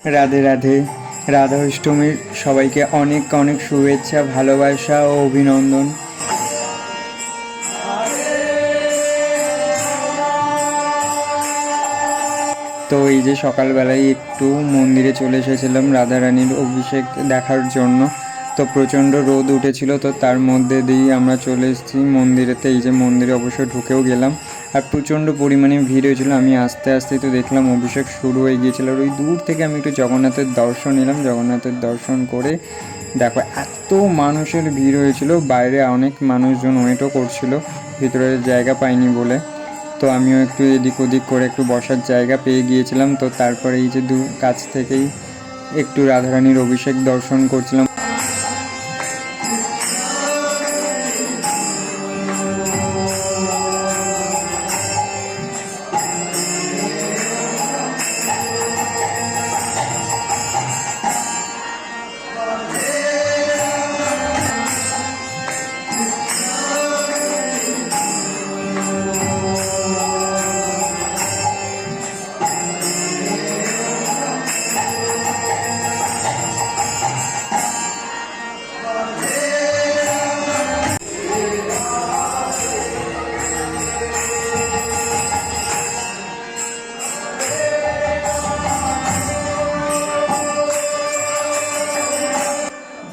রাধে রাধে। রাধা অষ্টমীর সবাইকে অনেক অনেক শুভেচ্ছা, ভালোবাসা ও অভিনন্দন। তো এই যে সকালবেলায় একটু মন্দিরে চলে এসেছিলাম রাধারানীর অভিষেক দেখার জন্য। তো প্রচণ্ড রোদ উঠেছিল, তো তার মধ্যে দিয়েই আমরা চলে এসেছি মন্দিরেতে। এই যে মন্দিরে অবশ্য ঢুকেও গেলাম, আর প্রচণ্ড পরিমাণে ভিড় হয়েছিল। আমি আস্তে আস্তে তো দেখলাম অভিষেক শুরু হয়ে গিয়েছিল, আর ওই দূর থেকে আমি একটু জগন্নাথের দর্শন নিলাম। জগন্নাথের দর্শন করে দেখো এত মানুষের ভিড় হয়েছিল, বাইরে অনেক মানুষজন ওয়েটও করছিল, ভিতরে জায়গা পাইনি বলে। তো আমিও একটু এদিক ওদিক করে একটু বসার জায়গা পেয়ে গিয়েছিলাম। তো তারপরে এই যে কাছ থেকেই একটু রাধারানীর অভিষেক দর্শন করছিলাম।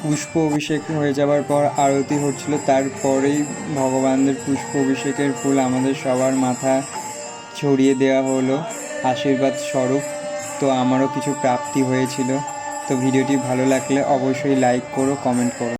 পুষ্প অভিষেক হয়ে যাওয়ার পর আরতি হচ্ছিল, তারপরেই ভগবানদের পুষ্প অভিষেকের ফুল আমাদের সবার মাথা ছড়িয়ে দেওয়া হলো আশীর্বাদ স্বরূপ। তো আমারও কিছু প্রাপ্তি হয়েছিল। তো ভিডিওটি ভালো লাগলে অবশ্যই লাইক করো, কমেন্ট করো।